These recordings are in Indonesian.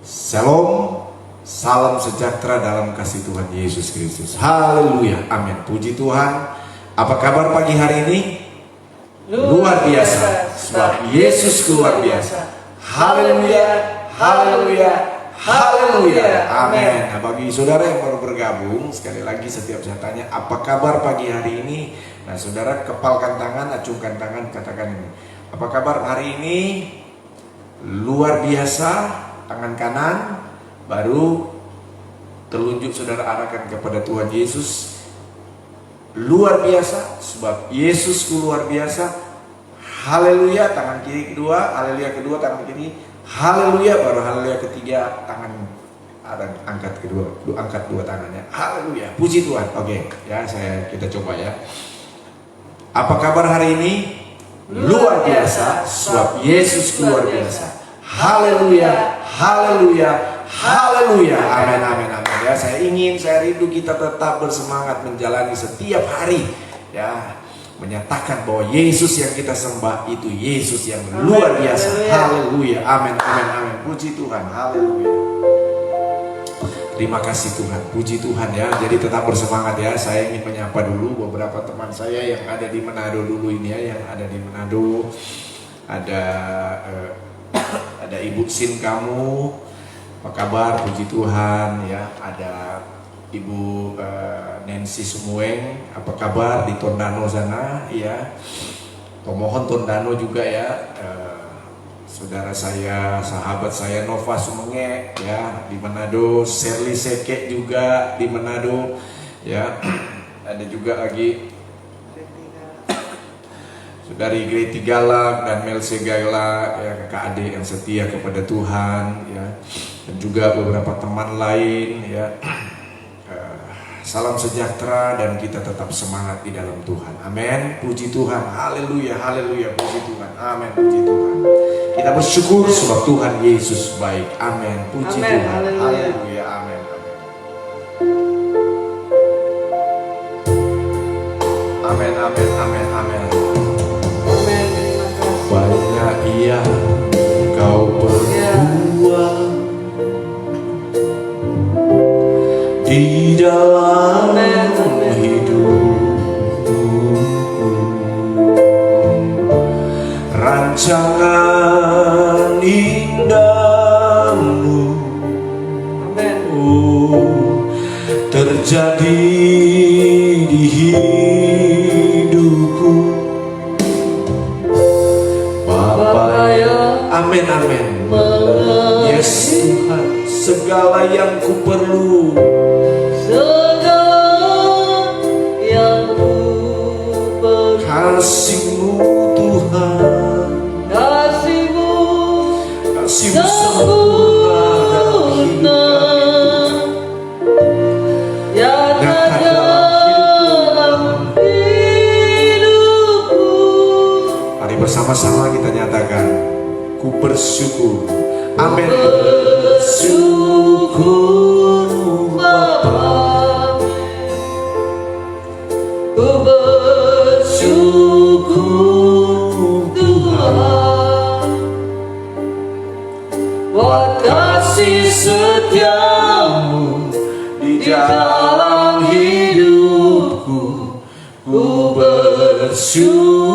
Shalom, salam sejahtera dalam kasih Tuhan Yesus Kristus. Haleluya, amin. Puji Tuhan. Apa kabar pagi hari ini? Luar biasa, sebab Yesus luar biasa. Haleluya, haleluya, haleluya, amin. Nah, bagi saudara yang baru bergabung, sekali lagi setiap saya tanya, apa kabar pagi hari ini? Nah, saudara kepalkan tangan, acungkan tangan, katakan ini. Apa kabar hari ini? Luar biasa. Tangan kanan, baru telunjuk saudara arahkan kepada Tuhan Yesus. Luar biasa, sebab Yesus luar biasa. Haleluya, tangan kiri kedua, haleluya kedua, tangan kiri, haleluya, baru haleluya ketiga, tangan angkat kedua, angkat dua tangannya. Haleluya, puji Tuhan. Oke, ya kita coba ya. Apa kabar hari ini? Luar biasa, sebab Yesus luar biasa. Haleluya, haleluya, haleluya, amin, amin, amin. Ya, saya rindu kita tetap bersemangat menjalani setiap hari, ya, menyatakan bahwa Yesus yang kita sembah itu Yesus yang luar biasa. Haleluya, amin, amin, amin. Puji Tuhan, haleluya. Terima kasih Tuhan, puji Tuhan ya. Jadi tetap bersemangat ya. Saya ingin menyapa dulu beberapa teman saya yang ada di Manado dulu ini ya, yang ada di Manado. Ada Ibu Sin kamu, apa kabar? Puji Tuhan ya. Ada Ibu Nancy Sumueng, apa kabar di Tondano sana ya. Mohon Tondano juga ya. Saudara saya, sahabat saya Nova Sumenge ya di Manado, Shirley Seke juga di Manado ya. Ada juga lagi dari Greti Galak dan Melse Galak ya, kakak adik yang setia kepada Tuhan ya, dan juga beberapa teman lain ya. Salam sejahtera dan kita tetap semangat di dalam Tuhan. Amin. Puji Tuhan. Haleluya, haleluya. Puji Tuhan. Amin. Puji Tuhan. Kita bersyukur sebab Tuhan Yesus baik. Amin. Puji Tuhan. Haleluya. Amin. Amin. Amin. Amin. Amin. Banyak yang kau perbuat di dalam hidupku, rancangan indahmu terjadi di hidupku. Amin, amin. Yes Tuhan, segala yang ku perlu, segala yang ku perlu, kasih-Mu Tuhan, kasih-Mu sempurna nyata dalam hidupku. Mari bersama-sama kita nyatakan, ku bersyukur. Amin. Bersyukur Bapa, ku bersyukur Tuhan, buat kasih setiamu di dalam hidupku. Ku bersyukur.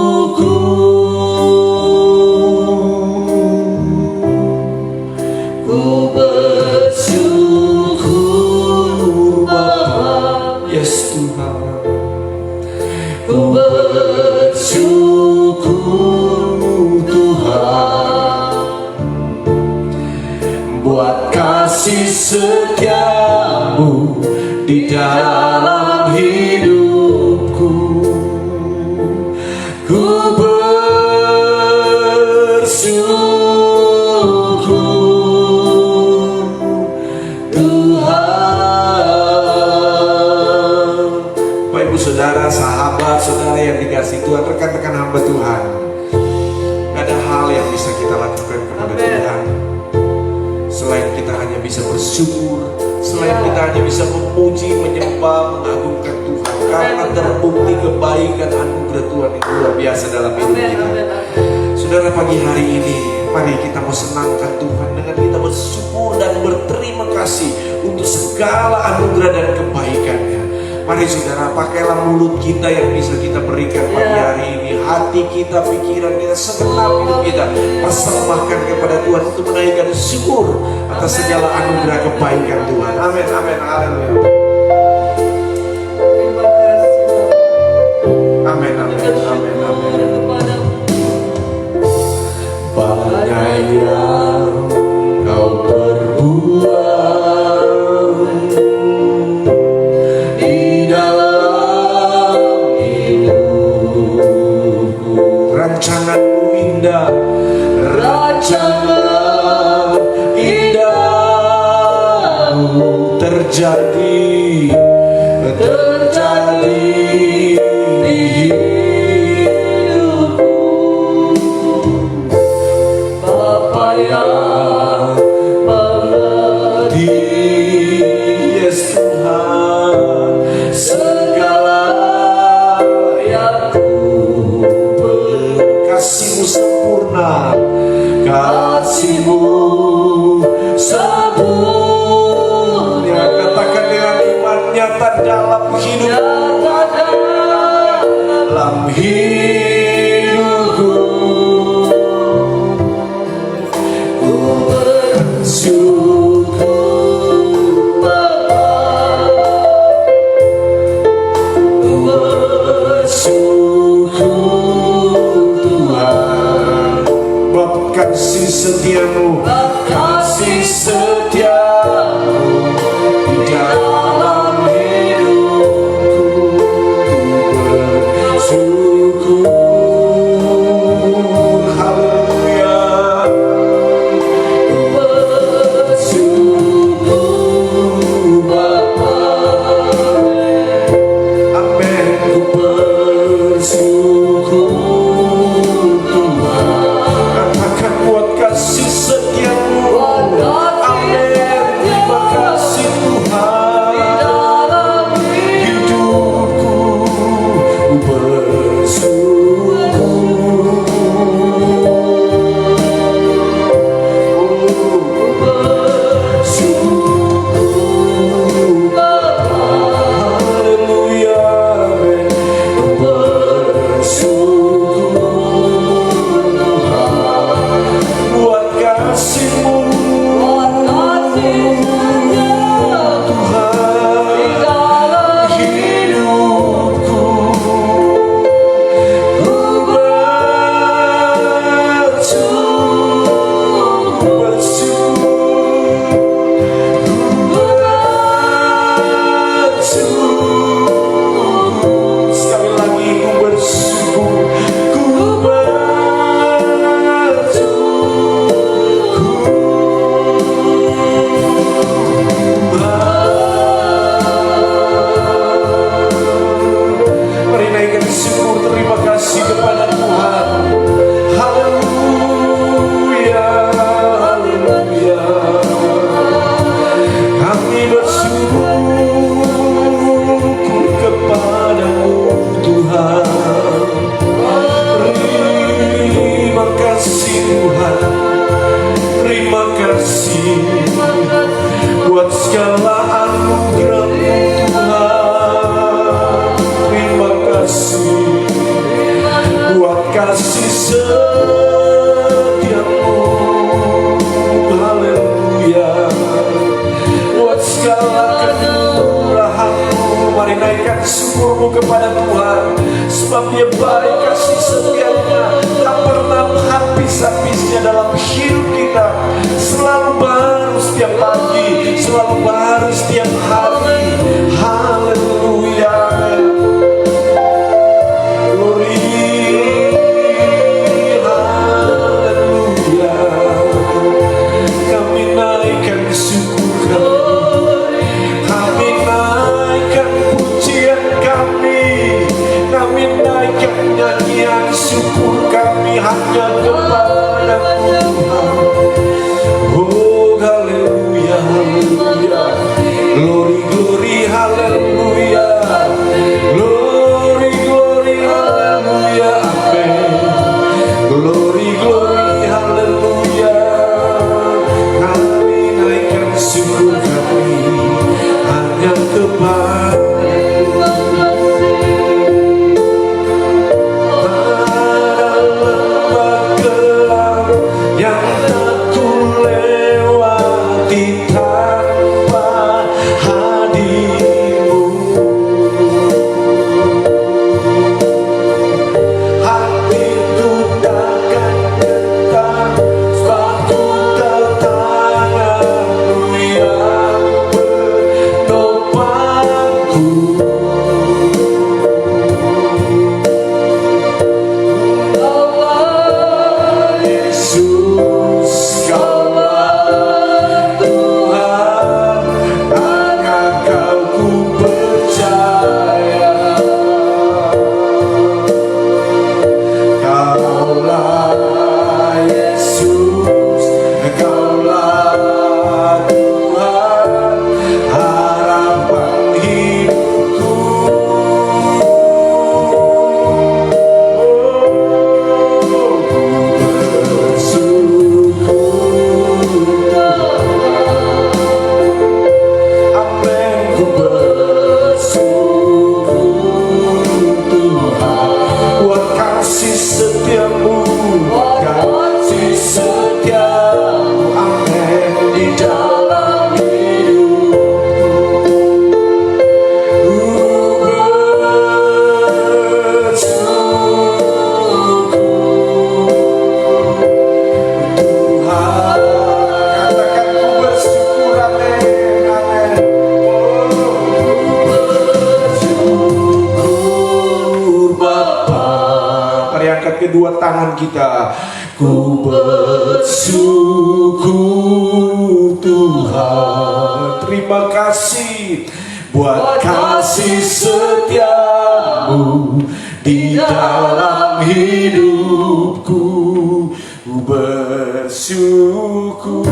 Ku bersyukur Bapa, Yes Tuhan. ku bersyukur Tuhan, Buat kasih setiamu di dalam hidupku. Ku bersyukur Tuhan. Bapak Ibu Saudara, sahabat saudara yang dikasihi Tuhan, rekan-rekan hamba Tuhan, gak ada hal yang bisa kita lakukan kepada Tuhan selain kita hanya bisa bersyukur, selain kita hanya bisa memuji, menyembah, mengagungkan Tuhan, karena terbukti kebaikan anugerah Tuhan itu luar biasa dalam hidup kita. Saudara, pagi hari ini mari kita mau senangkan Tuhan dengan kita bersyukur dan segala anugerah dan kebaikannya. Mari saudara, pakailah mulut kita yang bisa kita berikan pagi hari ini, hati kita, pikiran kita, segenap hidup kita persembahkan kepada Tuhan untuk menaikkan syukur atas segala anugerah kebaikan Tuhan. Amin, amin, haleluya. Amin, amin, amin, amin. Banyak yang kau perbuat di dalam hidupku. Rancanganmu indah, Rancangan indahmu terjadi di hidupku. Bapa yang mengerti, yes Tuhan, segala yang ku perlu. kasih-Mu sempurna, Kasih-Mu sempurna, ya katakan dengan iman nyata dalam hidup, nyata dalam hidupku. Ku bersyukur Bapa, ku bersyukur Tuhan. bab kasih setiamu, Kasih setiamu di dalam dalam hidupku. Bersyukur, haleluya. bersyukur Bapa. Amin. Ku bersyukur Tuhan. Katakan buat kasih setiamu, amin. Terima kasih Tuhan, hidupku haleluya, amin. Buat kasih-Mu Tuhan, hidupku bersyukur. Sekali lagi ku bersyukur, ku mari naikkan syukur, terima kasih kepada Tuhan. Haleluya, haleluya. Kami bersyukur kepadamu Tuhan. Terima kasih Tuhan, terima kasih buat segala anugerah-Mu Tuhan. Terima kasih buat kasih setiamu, haleluya. Buat segala kemurahan-Mu, mari naikkan syukur-Mu kepada Tuhan. Sebab Dia baik, kasih setianya tak pernah habis-habisnya dalam hidup kita. Selalu baru setiap pagi, selalu baru setiap hari. Haleluya. Glory, haleluya. Kami naikkan syukur kami, kami naikkan pujian kami, kami naikkan nyanyian syukur kami hanya kepada Tuhan. Oh haleluya, haleluya. Glory, glory, haleluya. Glory, glory, haleluya. Amen. Glory, glory, haleluya. Kami naikkan syukur kedua tangan kita. Ku bersyukur Tuhan. Terima kasih buat kasih setiamu di dalam hidupku. Ku bersyukur.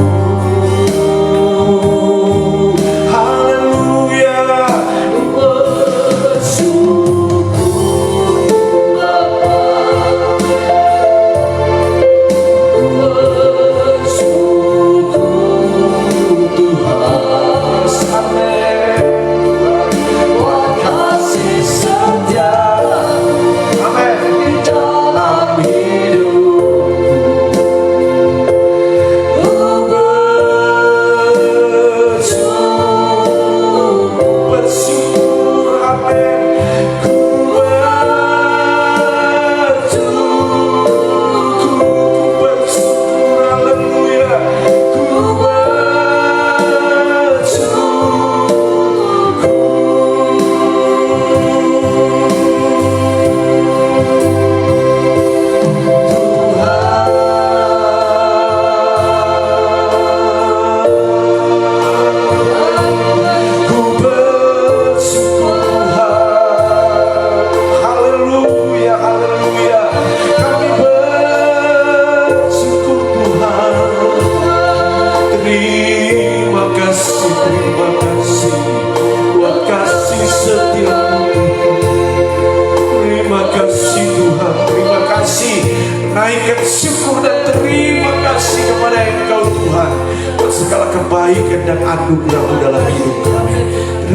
Naikkan syukur dan terima kasih kepada Engkau Tuhan untuk segala kebaikan dan anugerah dalam hidup kami.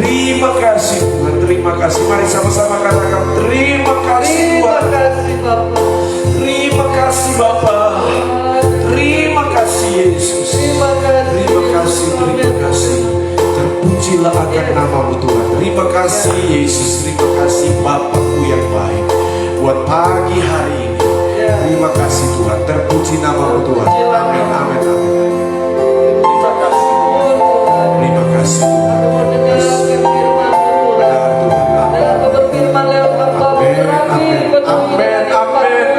Terima kasih Tuhan, terima kasih. Mari sama-sama katakan terima kasih Tuhan. Terima kasih Bapa. Terima kasih Yesus. Terima kasih, terima kasih. Terpujilah akan nama-Mu Tuhan. Terima kasih Yesus, terima kasih Bapakku yang baik. Buat pagi hari ini, terima kasih Tuhan. Terpuji nama-Mu Tuhan. Amin, amin, amin. Terima kasih. Terima kasih Tuhan. Benar Tuhan. Amin, amin, amin,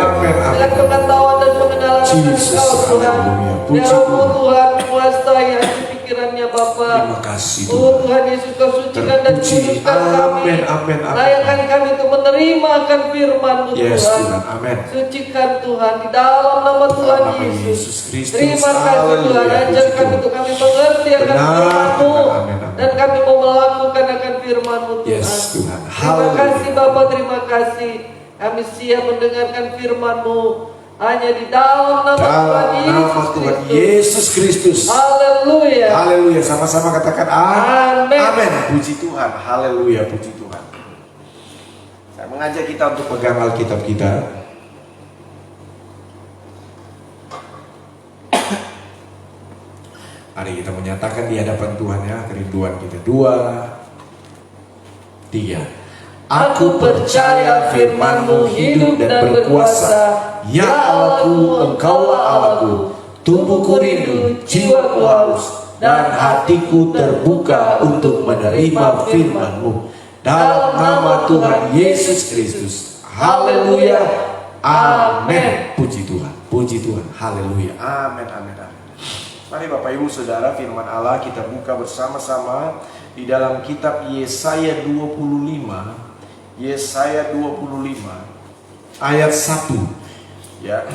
amin. Pengetahuan dan pengenalan Jesus, Tuhan. haleluya. Puji Tuhan, Tuhan. kuasai hati pikirannya Bapa. Terima kasih Oh Tuhan. Tuhan Yesus, Kau sucikan dan Terpuji. kuduskan kami. Amin, amin, amin. Layakan kami untuk menerima akan firman-Mu Yes Tuhan. Tuhan, amin. Sucikan Tuhan di dalam nama Tuhan Nama Yesus. Yesus Kristus. Terima kasih Tuhan. Haleluya. Ajar Puji kami Tuhan. untuk kami mengerti akan Benar, firman-Mu. amin, amin. Dan kami mau melakukan akan firman-Mu Tuhan. Yes Tuhan. Terima Haleluya. kasih Bapak, terima kasih. Kami siap mendengarkan firman-Mu hanya di dalam nama Tuhan Dalam nama Yesus Tuhan Kristus. Yesus Kristus. Haleluya. Haleluya. Sama-sama katakan Amin. amin. Puji Tuhan. Haleluya. Puji Tuhan. Saya mengajak kita untuk pegang Alkitab kita. Mari kita menyatakan di hadapan Tuhan ya kerinduan kita. 2, 3. Aku percaya firman-Mu hidup dan berkuasa. Ya Allahku, Engkaulah Allahku. Tubuhku rindu, jiwaku haus, dan hatiku terbuka untuk menerima firman-Mu. Dalam nama Tuhan Yesus Kristus. Haleluya. Amin. Puji Tuhan. Puji Tuhan. Haleluya. Amin. Amin. Amin. Mari Bapak Ibu Saudara, firman Allah kita buka bersama-sama di dalam kitab Yesaya 25. Yesaya 25 ayat 1 ya.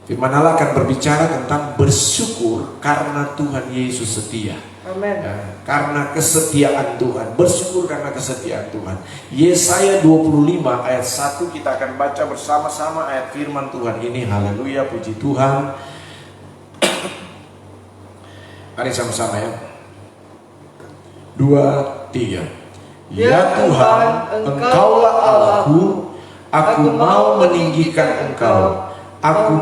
Firman Allah akan berbicara tentang bersyukur karena Tuhan Yesus setia. Amin. Ya, karena kesetiaan Tuhan, bersyukur karena kesetiaan Tuhan. Yesaya 25 ayat 1 kita akan baca bersama-sama ayat firman Tuhan ini. Haleluya, puji Tuhan. Mari sama-sama ya. 2, 3. Ya Tuhan, Engkaulah Allahku, aku mau meninggikan Engkau. Aku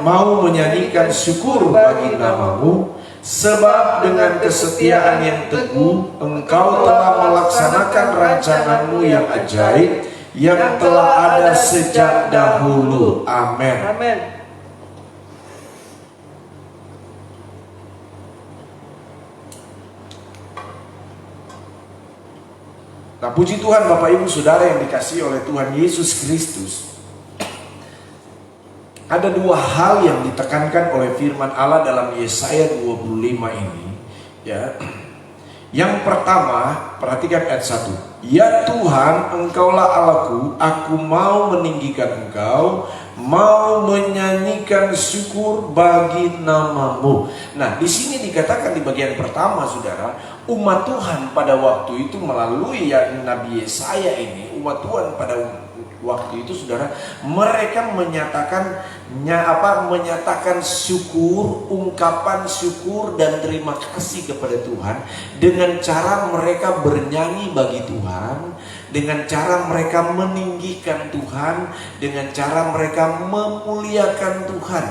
mau menyanyikan syukur bagi nama-Mu. Sebab dengan kesetiaan yang teguh Engkau telah melaksanakan rancangan-Mu yang ajaib, yang telah ada sejak dahulu. Amin. Amin. Nah, puji Tuhan Bapak Ibu Saudara yang dikasihi oleh Tuhan Yesus Kristus. Ada dua hal yang ditekankan oleh firman Allah dalam Yesaya 25 ini, ya. Yang pertama, perhatikan ayat 1. Ya Tuhan, Engkaulah Allahku, aku mau meninggikan Engkau, mau menyanyikan syukur bagi nama-Mu. Nah, di sini dikatakan di bagian pertama, Saudara, umat Tuhan pada waktu itu melalui Nabi Yesaya ini, umat Tuhan pada waktu itu, Saudara, mereka menyatakan syukur, ungkapan syukur dan terima kasih kepada Tuhan dengan cara mereka bernyanyi bagi Tuhan, dengan cara mereka meninggikan Tuhan, dengan cara mereka memuliakan Tuhan.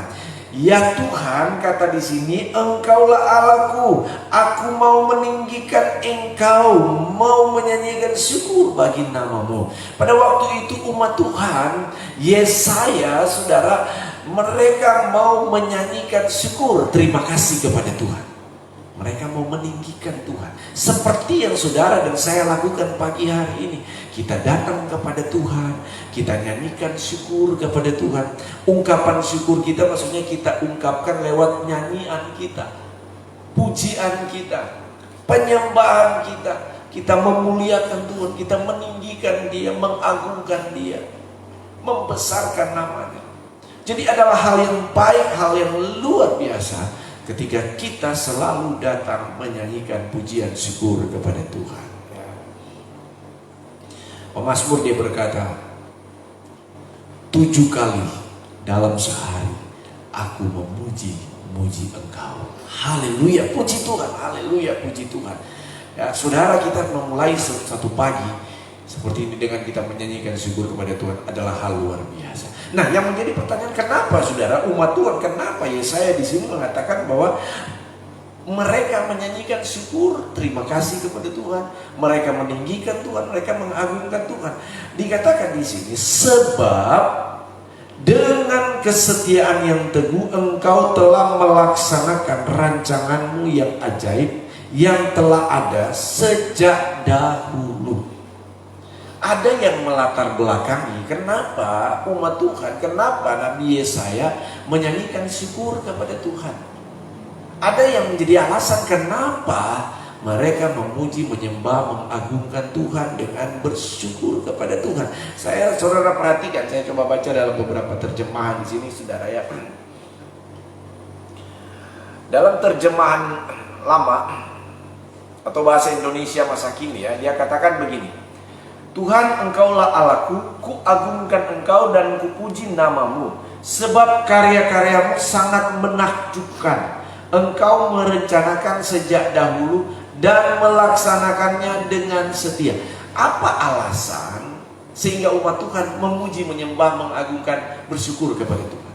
Ya Tuhan, kata di sini, Engkaulah Allahku, aku mau meninggikan Engkau, mau menyanyikan syukur bagi nama-Mu. Pada waktu itu umat Tuhan, Yesaya, Saudara, mereka mau menyanyikan syukur, terima kasih kepada Tuhan. Mereka mau meninggikan Tuhan, seperti yang saudara dan saya lakukan pagi hari ini. Kita datang kepada Tuhan, kita nyanyikan syukur kepada Tuhan. Ungkapan syukur kita maksudnya kita ungkapkan lewat nyanyian kita, pujian kita, penyembahan kita. Kita memuliakan Tuhan, kita meninggikan Dia, mengagungkan Dia, membesarkan namanya. Jadi adalah hal yang baik, hal yang luar biasa ketika kita selalu datang menyanyikan pujian syukur kepada Tuhan. Pemazmur dia berkata, 7 kali dalam sehari aku memuji Engkau. Haleluya, puji Tuhan, haleluya, puji Tuhan. Ya, saudara, kita memulai satu pagi seperti ini dengan kita menyanyikan syukur kepada Tuhan adalah hal luar biasa. Nah, yang menjadi pertanyaan, kenapa saudara umat Tuhan, kenapa Yesaya di sini mengatakan bahwa mereka menyanyikan syukur, terima kasih kepada Tuhan, mereka meninggikan Tuhan, mereka mengagungkan Tuhan. Dikatakan di sini, sebab dengan kesetiaan yang teguh Engkau telah melaksanakan rancangan-Mu yang ajaib yang telah ada sejak dahulu. Ada yang melatar belakangi kenapa umat Tuhan, kenapa Nabi Yesaya menyanyikan syukur kepada Tuhan. Ada yang menjadi alasan kenapa mereka memuji, menyembah, mengagungkan Tuhan dengan bersyukur kepada Tuhan. Saudara perhatikan, saya coba baca dalam beberapa terjemahan di sini, saudara ya. Dalam terjemahan lama atau bahasa Indonesia masa kini ya, dia katakan begini. Tuhan, Engkaulah Allahku, kuagungkan Engkau dan kupuji nama-Mu, sebab karya-karya-Mu sangat menakjubkan. Engkau merencanakan sejak dahulu dan melaksanakannya dengan setia. Apa alasan sehingga umat Tuhan memuji, menyembah, mengagungkan, bersyukur kepada Tuhan?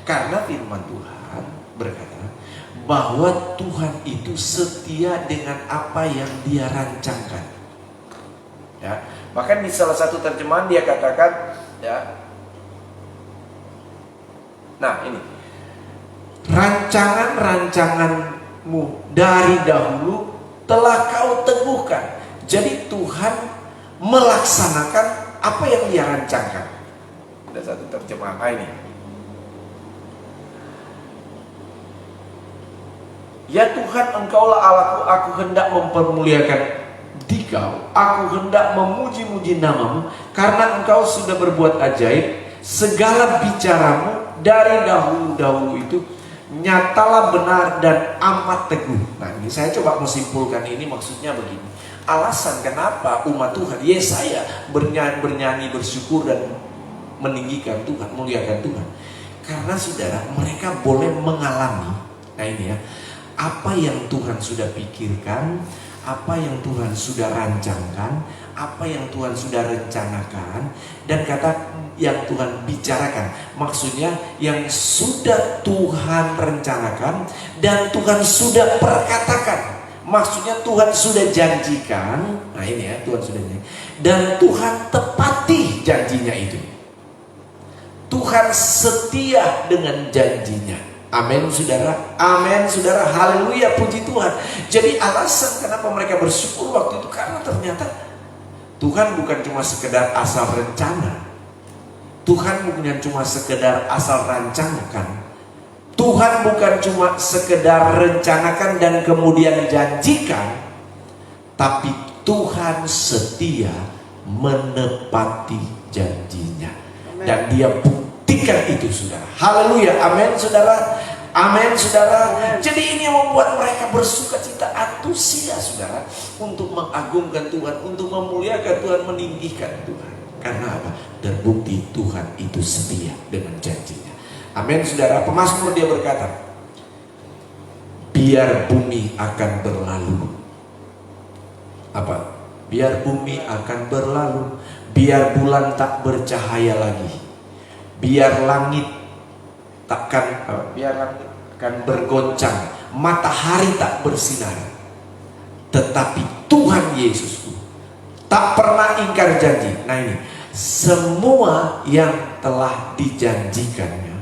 Karena firman Tuhan berkata bahwa Tuhan itu setia dengan apa yang Dia rancangkan. Ya. Bahkan di salah satu terjemahan dia katakan, ya, nah ini, rancangan-rancangan-Mu dari dahulu telah Kau teguhkan. Jadi Tuhan melaksanakan apa yang Dia rancangkan. Ada satu terjemahan ini. Ya Tuhan, Engkaulah Allahku, aku hendak mempermuliakan Dikau, aku hendak memuji-muji nama-Mu, karena Engkau sudah berbuat ajaib. Segala bicaramu dari dahulu-dahulu itu nyatalah benar dan amat teguh. Nah, ini saya coba menyimpulkan ini, maksudnya begini. Alasan kenapa umat Tuhan Yesaya bernyanyi, bersyukur dan meninggikan Tuhan, muliakan Tuhan. Karena saudara, mereka boleh mengalami, nah ini ya, apa yang Tuhan sudah pikirkan, apa yang Tuhan sudah rancangkan, apa yang Tuhan sudah rencanakan, dan kata yang Tuhan bicarakan. Maksudnya yang sudah Tuhan rencanakan dan Tuhan sudah perkatakan. Maksudnya Tuhan sudah janjikan. Nah ini ya, Tuhan sudah janjikan, dan Tuhan tepati janjinya itu. Tuhan setia dengan janjinya. Amin saudara, amin saudara, haleluya, puji Tuhan. Jadi alasan kenapa mereka bersyukur waktu itu, karena ternyata Tuhan bukan cuma sekedar asal rencana. Tuhan bukan cuma sekedar asal rancangkan. Tuhan bukan cuma sekedar rencanakan dan kemudian janjikan, tapi Tuhan setia menepati janjinya. Dan dia buktikan itu, saudara. Haleluya, amin saudara. Amin saudara. Jadi ini yang membuat mereka bersuka cita, antusias saudara, untuk mengagungkan Tuhan, untuk memuliakan Tuhan, meninggikan Tuhan. Karena apa? Terbukti Tuhan itu setia dengan janjinya. Amin saudara. Pemazmur dia berkata, biar bumi akan berlalu. Apa? Biar bumi akan berlalu, biar bulan tak bercahaya lagi, biar langit akan bergoncang, matahari tak bersinar, tetapi Tuhan Yesusku tak pernah ingkar janji. Nah ini, semua yang telah dijanjikannya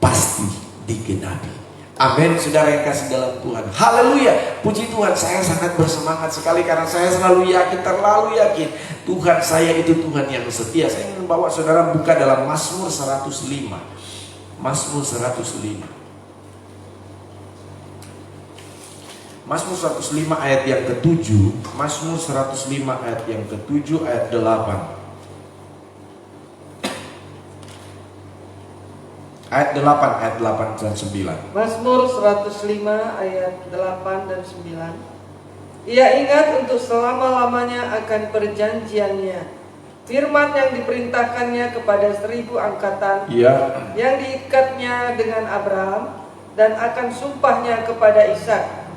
pasti digenapi. Amin saudara yang kasih dalam Tuhan. Haleluya, puji Tuhan. Saya sangat bersemangat sekali karena saya selalu yakin, terlalu yakin, Tuhan saya itu Tuhan yang setia. Saya ingin bawa saudara buka dalam Mazmur 105. Mazmur 105. Mazmur 105 ayat yang ke-7. Mazmur 105 ayat yang ke-7, ayat 8. Ayat 8 dan 9. Mazmur 105 ayat 8 dan 9. Ia ingat untuk selama-lamanya akan perjanjiannya, firman yang diperintahkannya kepada 1000 angkatan, yang diikatnya dengan Abraham, dan akan sumpahnya kepada Ishak.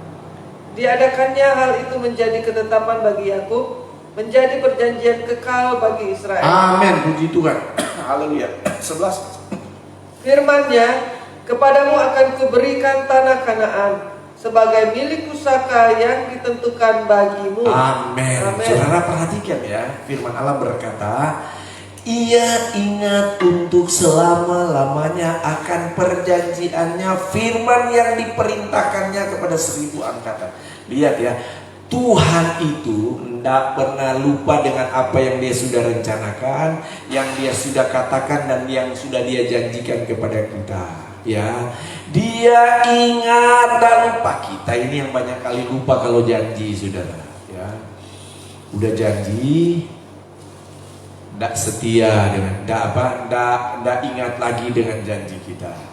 Diadakannya hal itu menjadi ketetapan bagi Yakub, menjadi perjanjian kekal bagi Israel. Amin, puji Tuhan. Haleluya. 11. Firman-Nya, kepadamu akan kuberikan tanah Kanaan sebagai milik pusaka yang ditentukan bagimu. Amin. Saudara perhatikan ya, firman Allah berkata, ia ingat untuk selama-lamanya akan perjanjiannya, firman yang diperintahkannya kepada 1000 angkatan. Lihat ya, Tuhan itu tidak pernah lupa dengan apa yang dia sudah rencanakan, yang dia sudah katakan, dan yang sudah dia janjikan kepada kita. Ya, dia ingat dan lupa. Kita ini yang banyak kali lupa kalau janji, saudara. Ya, udah janji, tidak setia dengan, tidak ingat lagi dengan janji kita.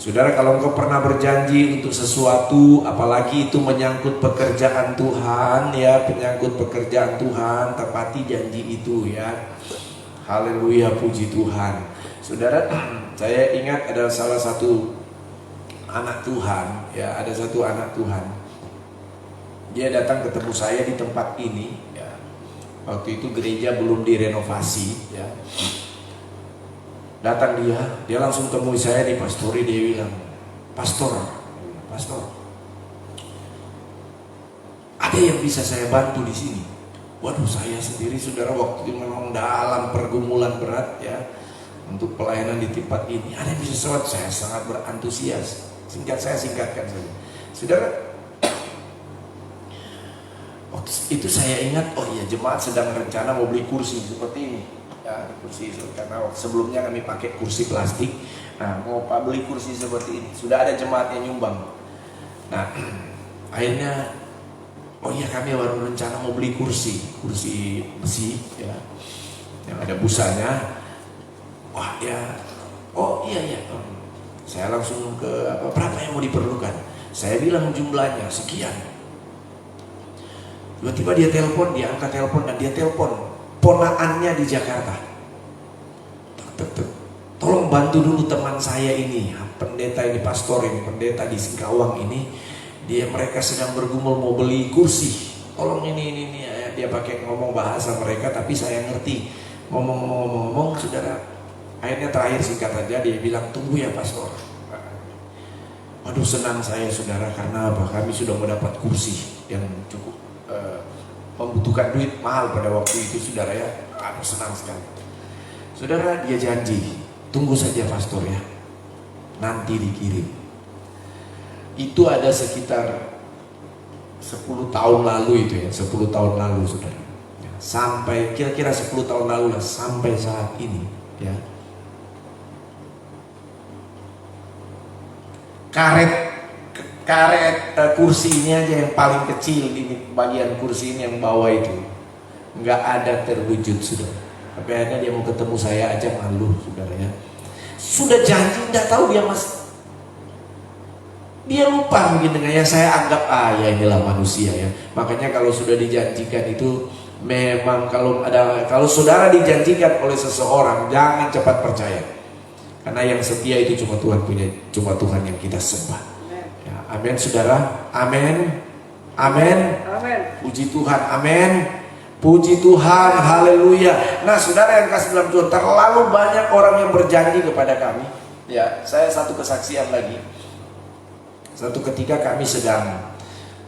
Saudara, kalau engkau pernah berjanji untuk sesuatu, apalagi itu menyangkut pekerjaan Tuhan, ya, menyangkut pekerjaan Tuhan, tepati janji itu, ya. Haleluya, puji Tuhan. Saudara, saya ingat ada salah satu anak Tuhan, ya, ada satu anak Tuhan. Dia datang ketemu saya di tempat ini, ya. Waktu itu gereja belum direnovasi, ya. Datang dia langsung temui saya di pastori. Dia bilang, pastor, ada yang bisa saya bantu di sini? Waduh, saya sendiri saudara waktu itu memang dalam pergumulan berat, ya, untuk pelayanan di tempat ini. Ada yang bisa saya sangat berantusias. Saya singkatkan saja. Saudara, waktu itu saya ingat, oh iya, jemaat sedang rencana mau beli kursi seperti ini. Ya, kursi itu karena sebelumnya kami pakai kursi plastik. Nah, mau beli kursi seperti ini, sudah ada jemaat yang nyumbang. Nah, akhirnya, oh iya, kami baru rencana mau beli kursi besi, ya, yang ada busanya. Wah, ya, oh iya. Saya langsung ke berapa yang mau diperlukan. Saya bilang jumlahnya sekian. Tiba-tiba dia telepon, dia angkat telepon, dan dia telepon ponaannya di Jakarta. Tolong bantu dulu teman saya ini, pendeta ini, pastor ini, pendeta di Singkawang ini. Mereka sedang bergumul mau beli kursi. Tolong ini. Dia pakai ngomong bahasa mereka, tapi saya ngerti. Ngomong, saudara. Akhirnya terakhir singkat saja dia bilang, tunggu ya pastor. Waduh, senang saya saudara, karena apa? Kami sudah mendapat kursi yang cukup membutuhkan duit mahal pada waktu itu, saudara, ya. Aku senang sekali. Saudara, dia janji, tunggu saja pastor ya, nanti dikirim. Itu ada sekitar 10 tahun lalu itu ya, 10 tahun lalu saudara. sampai kira-kira 10 tahun lalu lah, sampai saat ini ya. Karet kursi ini aja yang paling kecil, ini bagian kursi ini yang bawah itu nggak ada terwujud sudah. Tapi akhirnya dia mau ketemu saya aja malu, saudara ya. Sudah janji, nggak tahu dia lupa mungkin dengan yang saya anggap ya inilah manusia ya. Makanya kalau sudah dijanjikan itu memang kalau saudara dijanjikan oleh seseorang, jangan cepat percaya. Karena yang setia itu cuma Tuhan yang kita sembah. Ya, amin saudara, amin, amin, Amin. puji Tuhan, amin, puji Tuhan, haleluya. Nah saudara yang kasih dalam Tuhan, terlalu banyak orang yang berjanji kepada kami. Ya, saya satu kesaksian lagi. Satu ketika kami sedang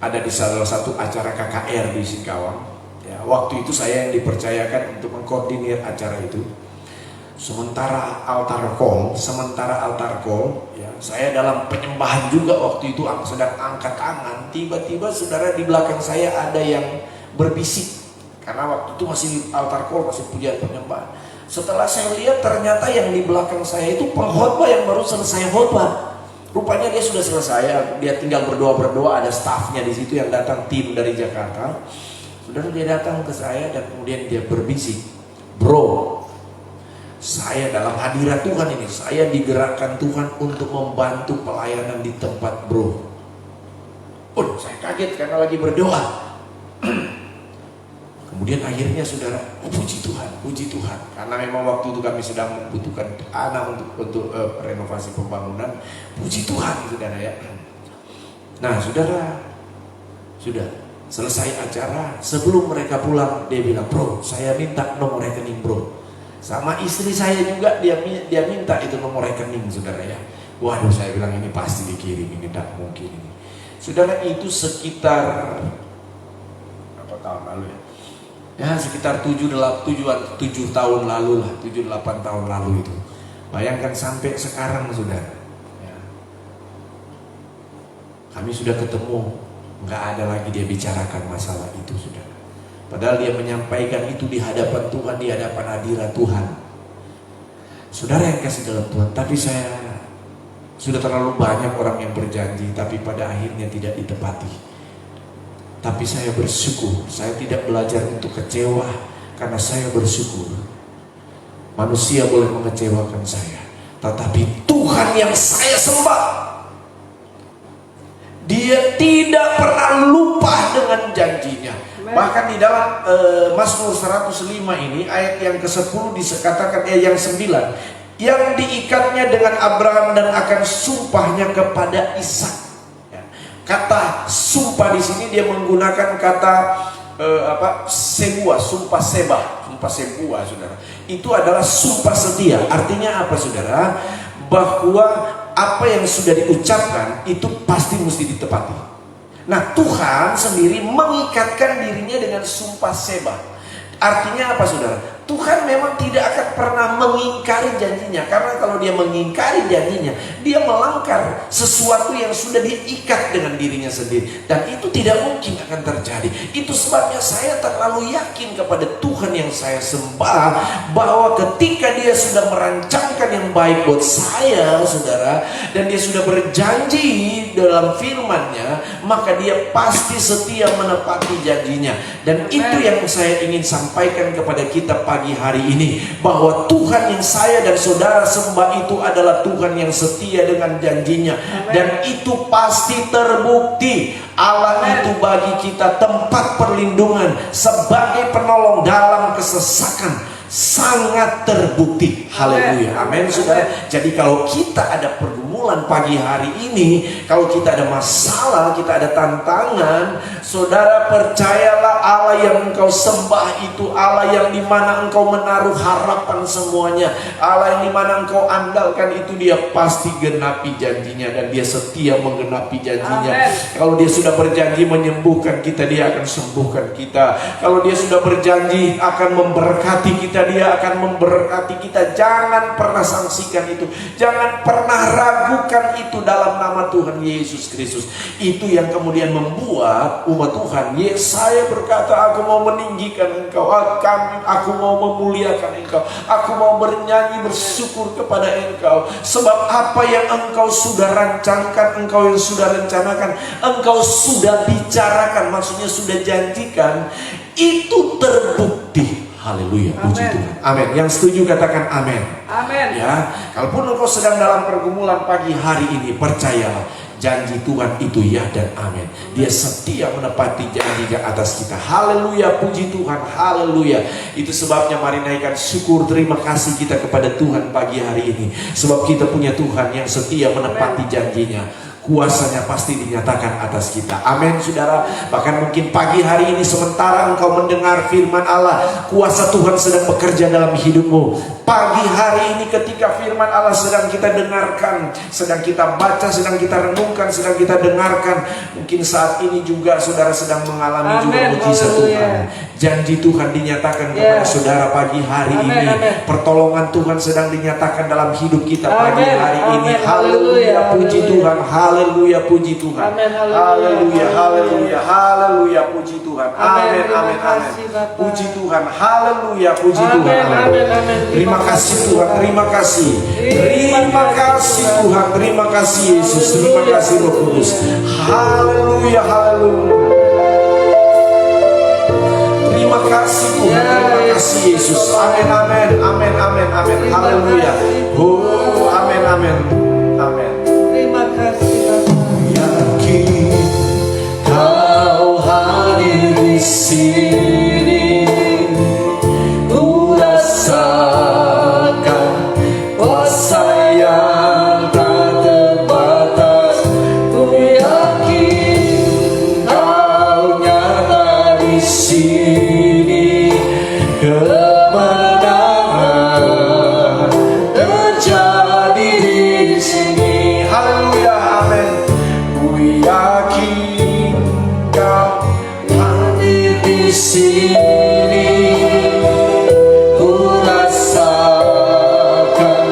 ada di salah satu acara KKR di Singkawang. Ya, waktu itu saya yang dipercayakan untuk mengkoordinir acara itu. Sementara altar call, ya, saya dalam penyembahan juga waktu itu sedang angkat tangan. Tiba-tiba saudara di belakang saya ada yang berbisik, karena waktu itu masih altar call, masih pujian penyembahan. Setelah saya lihat ternyata yang di belakang saya itu pengkhotbah yang baru selesai khotbah. Rupanya dia sudah selesai, dia tinggal berdoa, ada stafnya di situ yang datang, tim dari Jakarta. Saudara, dia datang ke saya dan kemudian dia berbisik, "Bro, saya dalam hadirat Tuhan ini, saya digerakkan Tuhan untuk membantu pelayanan di tempat bro." Oh, saya kaget karena lagi berdoa. Kemudian akhirnya saudara, puji Tuhan, karena memang waktu itu kami sedang membutuhkan anak untuk renovasi pembangunan. Puji Tuhan saudara ya. Nah saudara, sudah selesai acara, sebelum mereka pulang dia bilang, "Bro, saya minta nomor rekening bro." Sama istri saya juga dia minta itu nomor rekening saudara ya. Waduh, saya bilang ini pasti dikirim, ini tidak mungkin ini. Saudara, itu sekitar berapa tahun lalu ya? Ya sekitar 7 tahun lalu lah, 7-8 tahun lalu itu. Bayangkan sampai sekarang saudara ya. Kami sudah ketemu, nggak ada lagi dia bicarakan masalah itu saudara. Padahal dia menyampaikan itu di hadapan Tuhan, di hadapan hadirat Tuhan. Saudara yang kasih dalam Tuhan, tapi saya sudah terlalu banyak orang yang berjanji tapi pada akhirnya tidak ditepati. Tapi saya bersyukur, saya tidak belajar untuk kecewa, karena saya bersyukur manusia boleh mengecewakan saya, tetapi Tuhan yang saya sembah, Dia tidak pernah lupa dengan janjinya. Bahkan di dalam Mazmur 105 ini ayat yang ke-10 dikatakan yang 9, yang diikatnya dengan Abraham dan akan sumpahnya kepada Ishak. Kata sumpah di sini dia menggunakan kata sebuah, sumpah sebuah saudara. Itu adalah sumpah setia. Artinya apa saudara? Bahwa apa yang sudah diucapkan itu pasti mesti ditepati. Nah, Tuhan sendiri mengikatkan dirinya dengan sumpah sebah. Artinya apa saudara? Tuhan memang tidak akan pernah mengingkari janjinya. Karena kalau dia mengingkari janjinya, dia melanggar sesuatu yang sudah diikat dengan dirinya sendiri. Dan itu tidak mungkin akan terjadi. Itu sebabnya saya terlalu yakin kepada Tuhan yang saya sembah, bahwa ketika dia sudah merancangkan yang baik buat saya saudara, dan dia sudah berjanji dalam firman-Nya, maka dia pasti setia menepati janjinya. Dan itu yang saya ingin sampaikan kepada kita pagi hari ini, bahwa Tuhan yang saya dan saudara sembah itu adalah Tuhan yang setia dengan janjinya. Dan itu pasti terbukti. Allah itu bagi kita tempat perlindungan sebagai penolong dalam kesesakan, sangat terbukti. Haleluya, amin saudara. Jadi kalau kita ada pergumulan pagi hari ini, kalau kita ada masalah, kita ada tantangan, saudara percayalah Allah yang engkau sembah itu Allah yang dimana engkau menaruh harapan semuanya, Allah yang dimana engkau andalkan itu dia pasti genapi janjinya, dan dia setia menggenapi janjinya. Kalau dia sudah berjanji menyembuhkan kita, dia akan sembuhkan kita. Kalau dia sudah berjanji akan memberkati kita, kita, Dia akan memberkati kita. Jangan pernah sangsikan itu, jangan pernah ragukan itu dalam nama Tuhan Yesus Kristus. Itu yang kemudian membuat umat Tuhan, Yesaya berkata, aku mau meninggikan Engkau, aku mau memuliakan Engkau, aku mau bernyanyi bersyukur kepada Engkau. Sebab apa yang Engkau sudah rancangkan, Engkau yang sudah rencanakan, Engkau sudah bicarakan, maksudnya sudah janjikan, itu terbukti. Haleluya, puji Tuhan. Amin. Yang setuju katakan amin. Amin. Ya, kalaupun engkau sedang dalam pergumulan pagi hari ini, percayalah, janji Tuhan itu ya dan amin. Dia setia menepati janjinya atas kita. Haleluya, puji Tuhan. Haleluya. Itu sebabnya mari naikkan syukur, terima kasih kita kepada Tuhan pagi hari ini. Sebab kita punya Tuhan yang setia menepati janjinya. Kuasanya pasti dinyatakan atas kita. Amin, saudara. Bahkan mungkin pagi hari ini sementara engkau mendengar firman Allah, kuasa Tuhan sedang bekerja dalam hidupmu. Pagi hari ini ketika firman Allah sedang kita dengarkan, sedang kita baca, sedang kita renungkan, sedang kita dengarkan, mungkin saat ini juga saudara sedang mengalami juga mujizat Tuhan. Janji Tuhan dinyatakan kepada saudara pagi hari ini. Pertolongan Tuhan sedang dinyatakan dalam hidup kita pagi hari ini. Haleluya, puji Tuhan. Haleluya, puji Tuhan. Haleluya, haleluya, haleluya, puji Tuhan. Amin, amin, amin. Puji Tuhan. Haleluya, puji Tuhan. Amin. Terima kasih Tuhan, terima kasih. Terima kasih Tuhan, terima kasih Yesus, terima kasih Roh Kudus. Haleluya, haleluya. Terima kasih Tuhan, terima kasih Yesus. Amin, amin, amin, amin, amin. Haleluya. Oh, amin, amin, amin. Terima kasih Bapak. Yakin Kau hadir di sini, ku rasakan kuasa yang tak terbatas. Ku yakin Kau nyata di sini, kemenangan terjadi di sini. Haleluya, amin. Ku yakin Kau hadir di sini, ku rasakan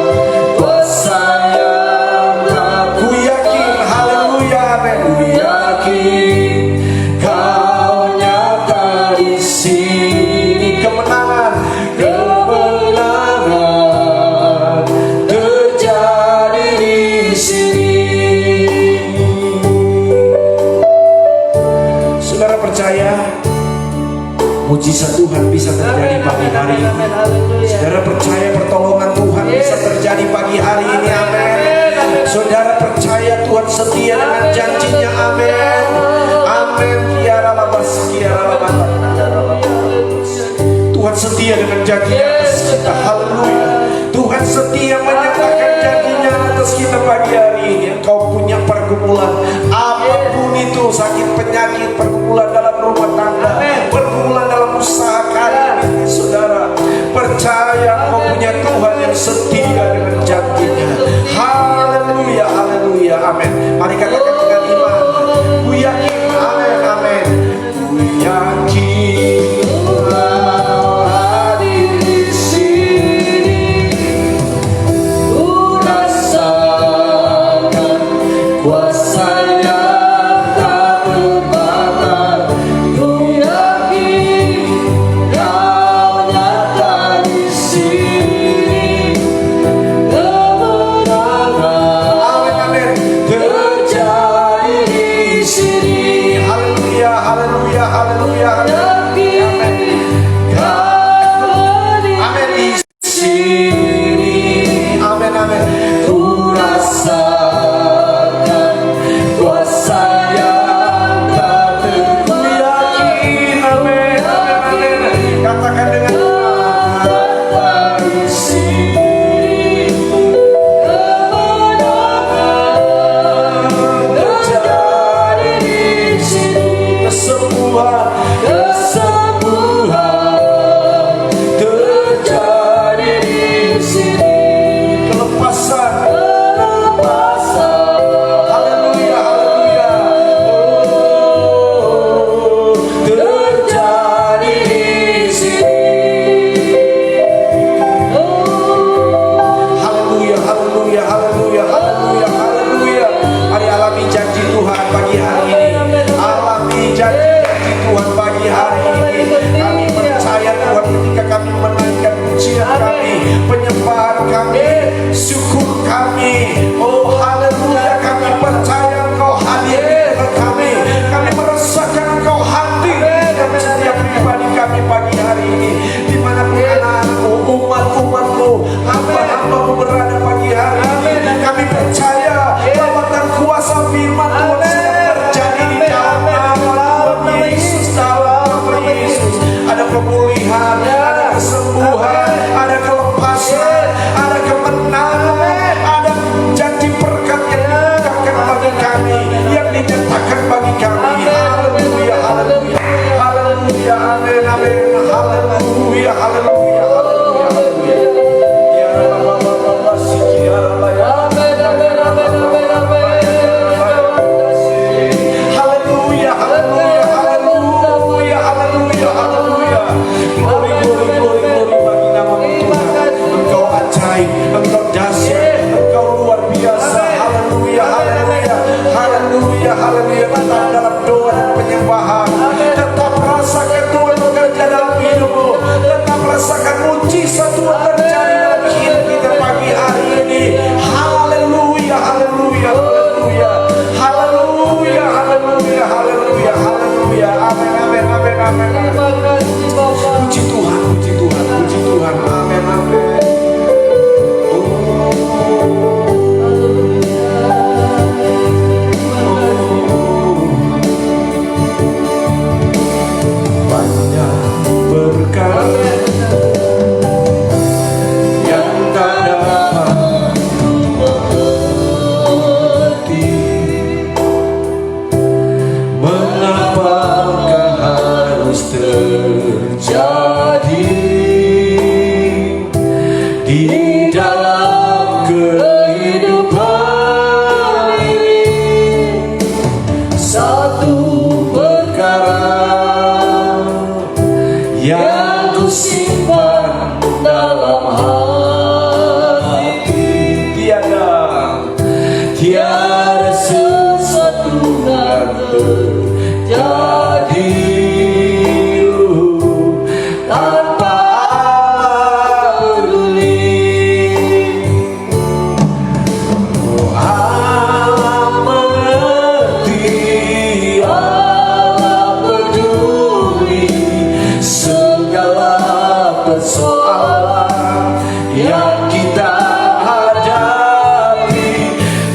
kuasa yang tak. Ku yakin, haleluya, amin. Ku yakin Kau nyata di sini, Kemenangan, kemenangan terjadi di sini. saudara percaya mujizat Tuhan bisa terjadi pagi hari ini. Saudara percaya pertolongan Tuhan bisa terjadi pagi hari ini. Amin. Saudara percaya Tuhan setia dengan janjinya. Amin. Amin. Kiara labas, kiara labas. Tuhan setia dengan janjinya atas kita. Haleluya. Tuhan setia menyatakan janjinya atas kita pagi hari ini. Engkau punya pergumulan apapun itu, sakit, penyakit, pergumulan dalam rumah tangga, pergumulan dalam usaha karir, saudara percaya engkau punya Tuhan yang setia dengan janjinya. Haleluya, haleluya, amin. Mari katakan dengan iman, ku yakin, amin, amin. Ku yakin Kau hadir di sini, ku rasakan kuasa yang tak terbatas. Ku yakin Kau nyata di sini, haleluya, haleluya, haleluya. Ya Rabba, Siki, ya Rabba, ya Amin, amin, amin, amin, amin. haleluya, haleluya, haleluya, haleluya, haleluya. Glory, glory, glory, glory bagi nama Tuhan. Engkau ajaib, engkau dahsyat, engkau luar biasa. Haleluya, haleluya, haleluya, haleluya. Tetap dalam doa dan penyembahan. Tetap rasakan Tuhan bekerja dalam hidupmu. Tetap rasakan mujizat Tuhan terjadi dalam hidup kita pagi hari ini. Haleluya, haleluya, haleluya, haleluya, haleluya, haleluya, haleluya. Amin, amin, amin, amin, amin. Terima kasih Bapak. Puji Tuhan, puji Tuhan, puji Tuhan. Amin, amin. Banyak perkara yang tak dapat mengerti. Mengapakah harus terjadi di dalam kehidupan ini? Satu perkara yang ku simpan dalam hati, tiada sesuatu yang terjadi tanpa peduli. Oh, Allah mengerti, Allah peduli segala persoalan yang kita hadapi.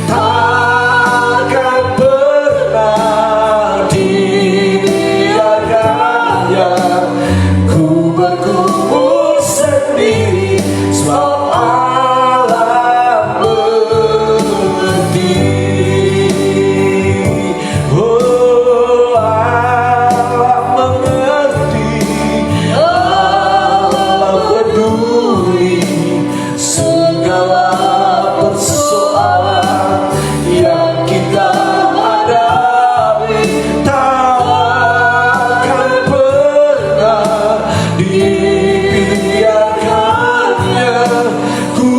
Takkan pernah dibiarkannya ku bergumul sendiri, sebab Allah mengerti. Oh, Allah mengerti, Allah peduli segala persoalan yang kita hadapi. Takkan pernah dibiarkannya ku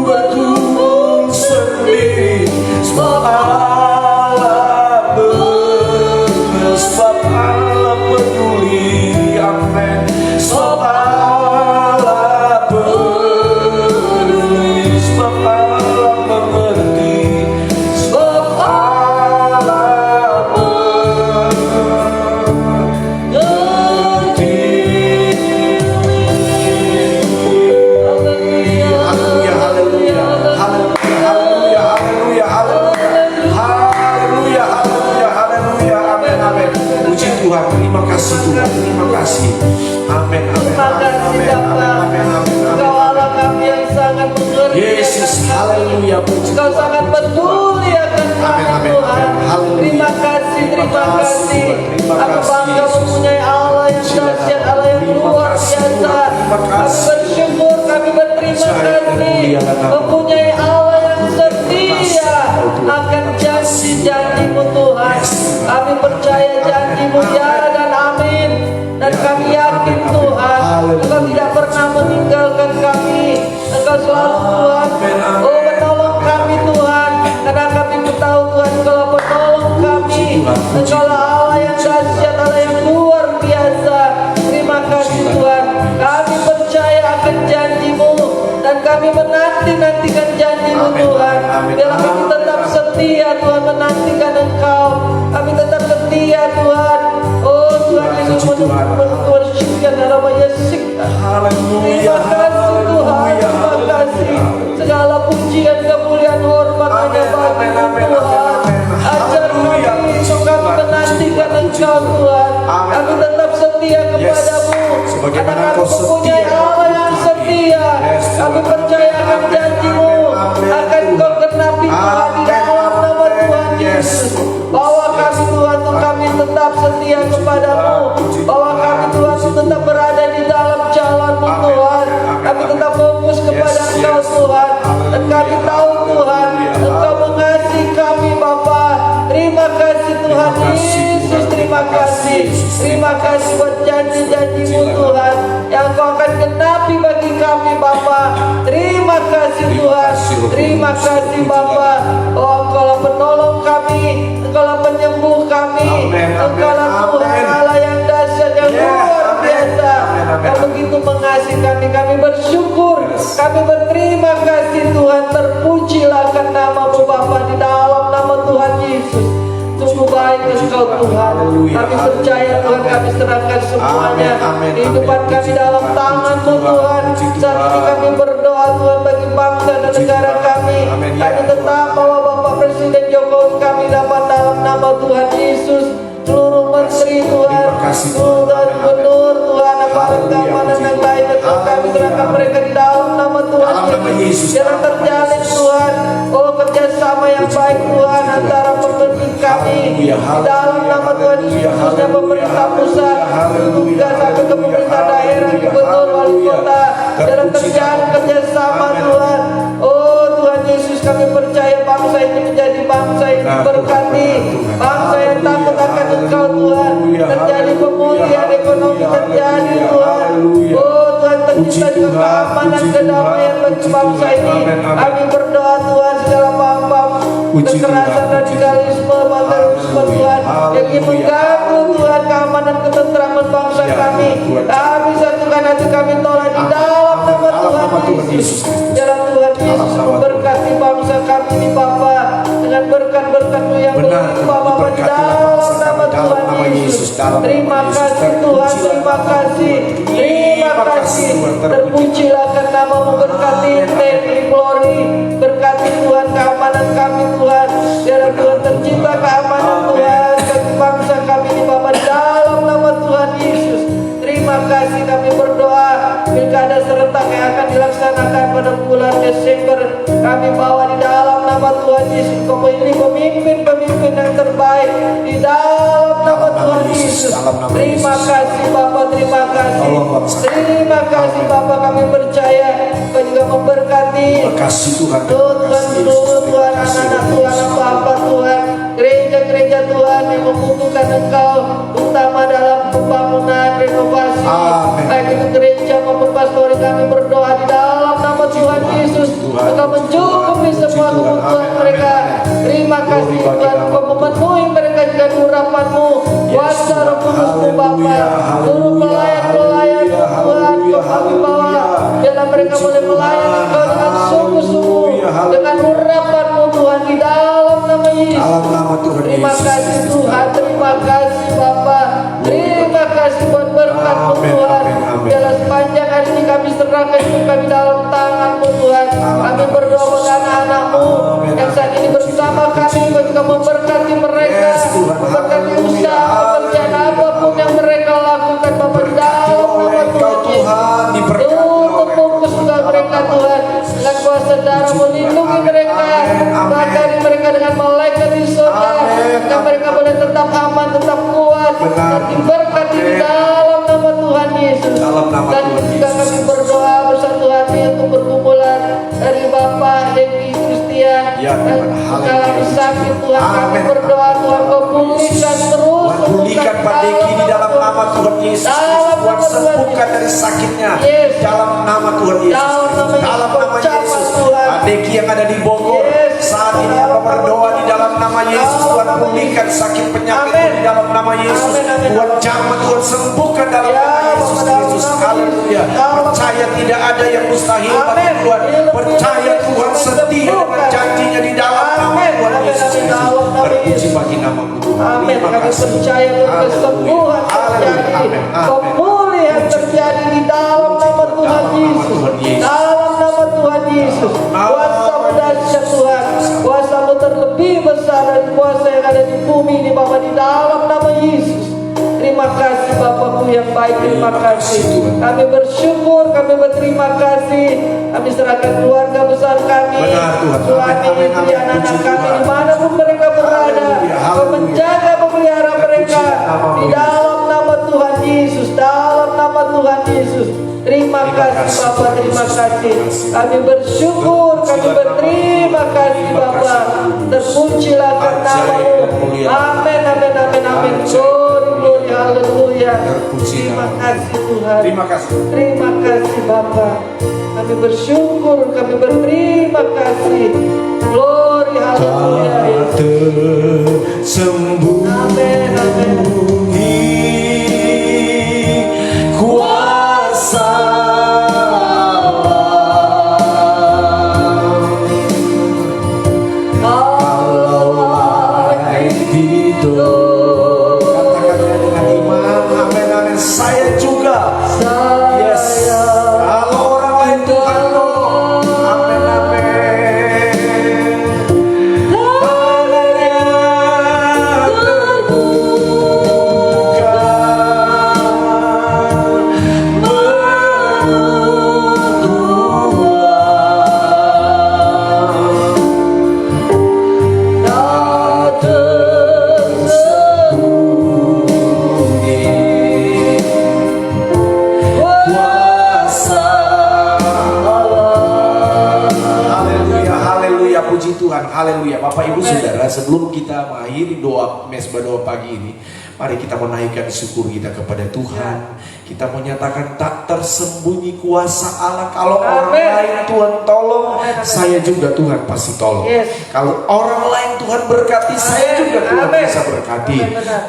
bergumul sendiri, sebab Allah peduli. Amin. Sebab Allah peduli, sebab Allah mengerti, sebab Allah mengerti. Haleluya, haleluya, haleluya, haleluya, haleluya, haleluya, haleluya, haleluya. Amin, amin. Puji Tuhan, terima kasih Tuhan, terima kasih. Amin, amin, Terima amin, kasih amin, Bapak. amin, amin, amin, Engkau Allah kami yang sangat mengerti. Yesus, haleluya, puji Engkau Tuhan, sangat puji Tuhan. peduli akan kami Amin, amin, Tuhan. amin. Haleluya. Terima kasih, terima Terima kasih, kasih. terima Aku kasih, bangga Yesus. mempunyai Allah yang dahsyat, Allah yang Terima luar kasih, biasa. Tuhan. Terima Kami kasih. bersyukur, kami berterima Saya kasih termuliakan nama. mempunyai Allah yang setia akan janji-janjimu Tuhan. Kami percaya janjimu ya dan amin. Dan kami yakin Tuhan, Engkau tidak pernah meninggalkan kami. Engkau selalu Tuhan, oh menolong kami Tuhan. Karena kami tahu Tuhan, Engkau penolong kami. Engkau Allah yang dahsyat, Allah yang luar biasa. Terima kasih Tuhan. Kami percaya akan janjimu dan kami menanti-nantikan janjimu Tuhan. Biarlah kami tetap setia Tuhan menantikan Engkau. Kami tetap setia Tuhan. Oh Tuhan, ini menuliskan nama Yesus. Haleluya, Terima kasih Tuhan, terima kasih. Segala pujian, kemuliaan, hormat hanya bagi Tuhan. Ajar kami untuk kami menantikan Engkau Tuhan. Kami tetap setia kepadamu. Sebagaimana Karena kami Kau mempunyai setia, Allah yang setia. Kami percaya akan janjimu. Akan Kau genapi Tuhan di dalam nama Tuhan Yesus. Bawa kami Tuhan untuk kami tetap setia kepadamu. Bawa kami Tuhan untuk tetap berada di dalam jalan-Mu Tuhan. kami tetap fokus kepada Yes, Engkau yes. Tuhan. Dan kami tahu Tuhan, Engkau mengasihi kami Bapa. Terima kasih Tuhan Terima kasih, Yesus, Tuhan. terima kasih. Yesus. Terima kasih buat janji-janji-Mu Tuhan yang Engkau akan genapi bagi kami Bapa. Terima kasih Tuhan. Terima kasih Bapa. Oh, Engkaulah penolong kami, Engkaulah penyembuh kami, Amin, amin, Engkaulah Tuhan amin. Allah yang dahsyat, yang Yes, luar amin. biasa. Amin, amin, Kau amin. begitu mengasihi kami bersyukur, Yes. kami berterima kasih Tuhan. Terpujilah akan nama-Mu Bapa di dalam nama Tuhan Yesus. Sungguh baik Engkau Tuhan. Haleluya, Kami percaya haleluya, Tuhan, amin. kami serahkan semuanya. Amin, amin, Kehidupan amin. kami Puji dalam Tuhan, tangan-Mu puji Tuhan, Tuhan. puji Saat ini Tuhan. kami berdoa Tuhan bagi bangsa dan Puji negara Tuhan. kami. Amin, ya Kami Tuhan. tetap bawa Bapak Presiden Jokowi kami dapat dalam nama Tuhan Yesus. Seluruh menteri Tuhan, Terima kasih, Tuhan. seluruh Amin, amin. gubernur Tuhan, aparat Haleluya, keamanan puji dan Tuhan. lainnya Tuhan, kami Haleluya, serahkan amin. mereka di dalam nama Tuhan Dalam nama Yesus, Biarlah dalam nama terjalin Yesus. Tuhan, oh kerjasama yang Puji baik Tuhan, Tuhan puji Tuhan, antara puji pemimpin Tuhan. kami Haleluya, di dalam haleluya, nama Tuhan Yesus, haleluya, khususnya pemerintah haleluya, pusat, haleluya, juga sampai ke haleluya, pemerintah daerah, haleluya, gubernur, wali haleluya. kota. Biarlah Terpuji terjalin nama kerjasama Amin. Tuhan. Oh Tuhan Yesus, kami percaya bangsa ini menjadi bangsa yang Benar, diberkati, Tuhan, benar, Tuhan. bangsa yang takut akan Engkau Tuhan. Haleluya, Terjadi pemulihan haleluya, ekonomi terjadi haleluya, Tuhan. haleluya. Oh Tuhan, Puji tercipta juga Tuhan, keamanan, puji kedamaian Tuhan, bagi puji bangsa Tuhan. ini. Amin, amin. Kami berdoa Tuhan, segala paham-paham Puji kekerasan, Tuhan, puji radikalisme, terorisme Haleluya, Tuhan, yang ingin haleluya. mengganggu Tuhan keamanan ketentraman bangsa Ya, kami. Tuhan. Kami satukan hati kami tolak di Amin. dalam nama Dalam Tuhan nama Tuhan Yesus. Yesus Kristus. Dalam Tuhan Yesus nama memberkati bangsa kami ini Bapa dengan berkat-berkat-Mu yang Benar, melimpah Bapa di diberkatilah dalam bangsa kami, nama dalam Tuhan nama Yesus. Yesus, dalam nama Terima Yesus. kasih Tuhan, Terpujilah terima nama kasih, Tuhan. terima Terima kasih, kasih. Tuhan, terpuji. Terpujilah akan nama-Mu, berkati Amin. TNI Polri, berkati Tuhan keamanan kami Tuhan. Biarlah Tuhan tercipta keamanan Amin. Tuhan bagi bangsa kami ini Bapa di dalam nama Tuhan Yesus. Terima kasih, kami berdoa pilkada serentak yang akan dilaksanakan pada bulan Desember. Kami bawa di dalam nama Tuhan Yesus. Kau pilih pemimpin-pemimpin yang terbaik di dalam nama Tuhan Yesus. dalam nama Terima Yesus. kasih Bapa, terima kasih. Tolong bangsa. Terima kasih Bapa, kami percaya Kau juga memberkati Terima kasih Tuhan. Tuhan seluruh Tuhan, anak-anak Tuhan, hamba Tuhan, gereja-gereja Tuhan yang membutuhkan Engkau, terutama dalam pembangunan renovasi, Amin. baik itu gereja maupun pastori. Kami berdoa di dalam nama Tuhan Yesus, Tuhan. Engkau mencukupi Puji semua Tuhan. kebutuhan Amin, mereka. amin. Terima kasih Glory bagi Tuhan, nama Engkau memenuhi mereka dengan urapan-Mu, kuasa Tuhan. Roh Kudus-Mu Bapa, Haleluya, seluruh pelayan-pelayan haleluya, Tuhan, Engkau kami bawa, haleluya. biarlah mereka Puji boleh melayani Tuhan. Engkau dengan sungguh-sungguh, Haleluya, haleluya. dengan urapan-Mu Tuhan di dalam nama Yesus. Dalam nama Tuhan Terima Yesus. kasih Tuhan, terima kasih Bapa, terima kasih buat berkat-Mu Amin, Tuhan. amin, amin. Biarlah sepanjang hari ini kami serahkan hidup kami dalam tangan-Mu Tuhan. Kami berdoa buat anak-anak-Mu Amin, yang saat ini bersama kami, Kau juga memberkati mereka, Yes, Tuhan. memberkati Haleluya, usaha pekerjaan haleluya. apapun yang mereka lakukan Bapa di dalam nama Engkau Tuhan Yesus. Tuhan, diberkati Tuhan fokus juga mereka Tuhan, dengan kuasa darah melindungi mereka, Amin, amin. bagari mereka dengan malaikat di surga, Amin, dan mereka boleh tetap aman, tetap kuat, Benar. dan diberkati di Amin. dalam nama Tuhan Yesus. Dalam nama Dan Tuhan juga Yesus. kami berdoa bersatu hati untuk pergumulan dari Bapak Hengki Christian Ya, dan Tuhan. mengalami Haleluya. sakit Tuhan. Kami Amin. berdoa Tuhan, Kau pulihkan terus, Tuhan pulihkan Pak Deki di dalam nama Tuhan Yesus. Dalam Tuhan nama Tuhan sembuhkan Yesus. dari sakitnya. Yes. Dalam nama Tuhan Yesus. Dalam nama Yesus. Dalam nama Ucapan Yesus. Tuhan. Pak Deki yang ada di Bogor. Yes. Saat ini apa berdoa di dalam nama Yesus. Dalam Tuhan nama pulihkan sakit penyakit Amin. di dalam nama Yesus. Amin, amin. Tuhan jamah, Tuhan sembuhkan dalam Ya, nama Yesus Bapak, dalam Kristus. nama Haleluya. Yesus. Dalam Percaya tidak ada yang mustahil bagi Amin. Tuhan. Ilmu Percaya Yesus Tuhan setia dengan sembuhkan. janjinya di dalam nama Amin. Tuhan Amin, Yesus amin. Kristus. Dalam nama Terpuji Yesus. bagi namamu Tuhan. Amin. Terima Kami kasih. percaya Tuhan Haleluya. kesembuhan terjadi, Amin. Amin. pemulihan terjadi di dalam nama Tuhan Dalam nama Yesus. Tuhan Yesus. Dalam nama Tuhan Yesus. Kuasa-Mu dahsyat Tuhan. Kuasa-Mu terlebih besar dari kuasa yang ada di bumi ini Bapa di dalam nama Yesus. Terima kasih Bapakku yang baik, terima kasih. Kami bersyukur, kami berterima kasih. Kami serahkan keluarga besar kami, Benar, Tuhan. suami, Amin, istri, amin. anak-anak Puji kami Tuhan. dimanapun mereka berada. Haleluya, Kau haleluya. menjaga, memelihara mereka namamu, di dalam nama Tuhan Yesus, dalam nama Tuhan Yesus. Terima kasih kasih Bapak, terima kasih. Kami bersyukur, kami berterima kasih Bapak. Terpujilah nama-Mu. Amin, amin, amin, amin. Glory, glory, haleluya. Terima kasih Tuhan. Terima kasih. Terima kasih Bapak. Kami bersyukur, kami berterima kasih. Glory, haleluya. Tersembuh. Amin, amin. Kuasa Allah hidup. Katakannya dengan iman. Amin, amin. Saya juga. Yes. Kalau orang lain Tuhan tolong. Amin, amin. Tangannya terbuka. Puji Tuhan, haleluya. Bapak Ibu Saudara, sebelum kita mengakhiri doa mesbah doa pagi ini, mari kita menaikkan syukur kita kepada Tuhan. Kita menyatakan tak tersembunyi kuasa Allah. Kalau orang lain Tuhan tolong, saya juga Tuhan pasti tolong. Kalau orang lain Tuhan berkati, saya juga Tuhan bisa berkati.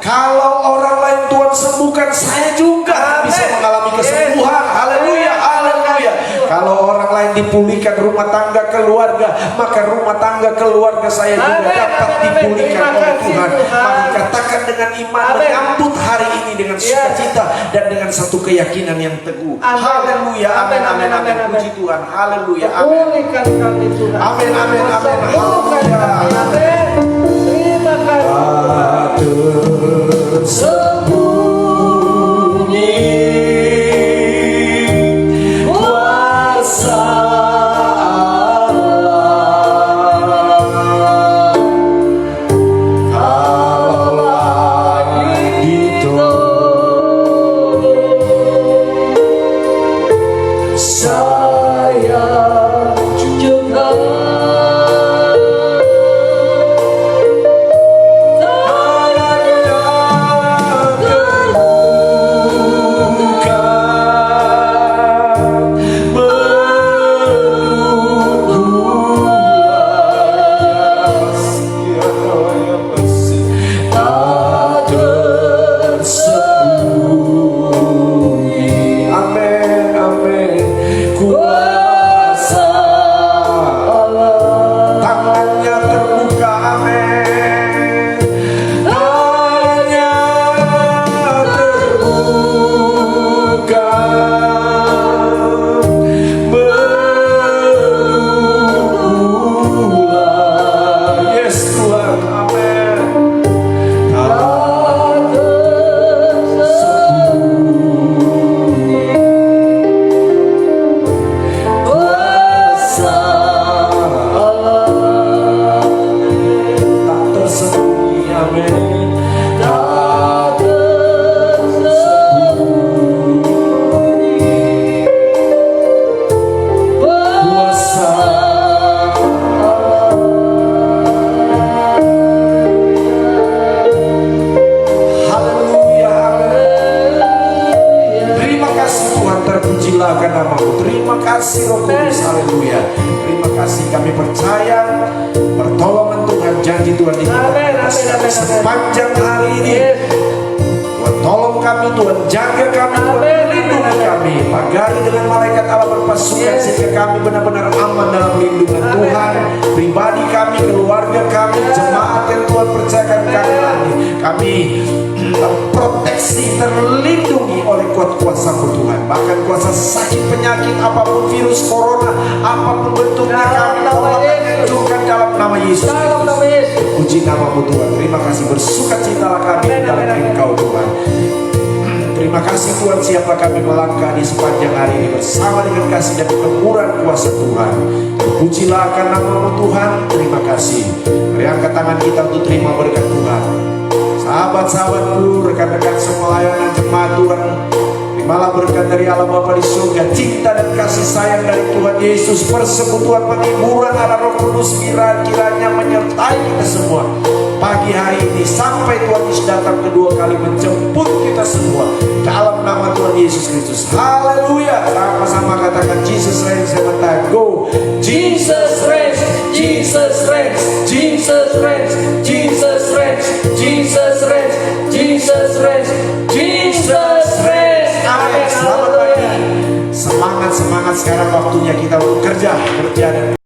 Kalau orang lain Tuhan sembuhkan, saya juga bisa mengalami kesembuhan. Haleluya, haleluya. Kalau orang lain dipulihkan rumah tangga keluarga, maka rumah tangga keluarga saya juga dapat dipulihkan oleh Tuhan. Mari katakan dengan iman, menyambut hari ini dengan sukacita dan dengan satu keyakinan yang teguh. Haleluya, amin, amin, amin. Puji Tuhan, haleluya, amin. Pulihkan kami Tuhan. Amin, amin, amin. Haleluya. Amin. Terima kasih. Tersembunyi kuasa Allah hidup. Saya juga kasih Roh Kudus, haleluya. Terima kasih, kami percaya pertolongan Tuhan, janji Tuhan di sepanjang hari ini. Tuhan tolong kami, Tuhan jaga kami, Tuhan lindungi kami, pagari dengan malaikat Allah berpasukan sehingga kami benar-benar aman dalam lindungan Tuhan. Pribadi kami, keluarga kami, jemaat yang Tuhan percayakan kami, kami terproteksi, terlindungi oleh kuasa Tuhan. Bahkan kuasa sakit, penyakit, apapun virus corona, apapun bentuknya, kami hancurkan dalam nama Yesus. Puji nama-Mu Tuhan. Terima kasih, bersukacitalah kami di dalam Engkau Tuhan. Terima kasih Tuhan, siapa kami melangkah di sepanjang hari ini bersama dengan kasih dan kemurahan kuasa Tuhan. Pujilah akan nama-Mu Tuhan. Terima kasih. Mari angkat tangan kita untuk terima berkat Tuhan. Sahabat-sahabatku, rekan-rekan semua layanan jemaat Tuhan, Terimalah berkat dari Allah Bapa di surga, cinta dan kasih sayang dari Tuhan Yesus, persekutuan penghiburan Allah Roh Kudus kiranya menyertai kita semua pagi hari ini sampai Tuhan Yesus datang kedua kali menjemput kita semua dalam nama Tuhan Yesus Kristus. Haleluya. Sama-sama katakan Jesus reigns, sebentar. Go. Jesus reigns, Jesus reigns, Jesus reigns, Jesus reigns, Jesus reigns, Jesus reigns, Jesus reigns. Amin. Selamat pagi. Semangat sekarang waktunya kita bekerja dan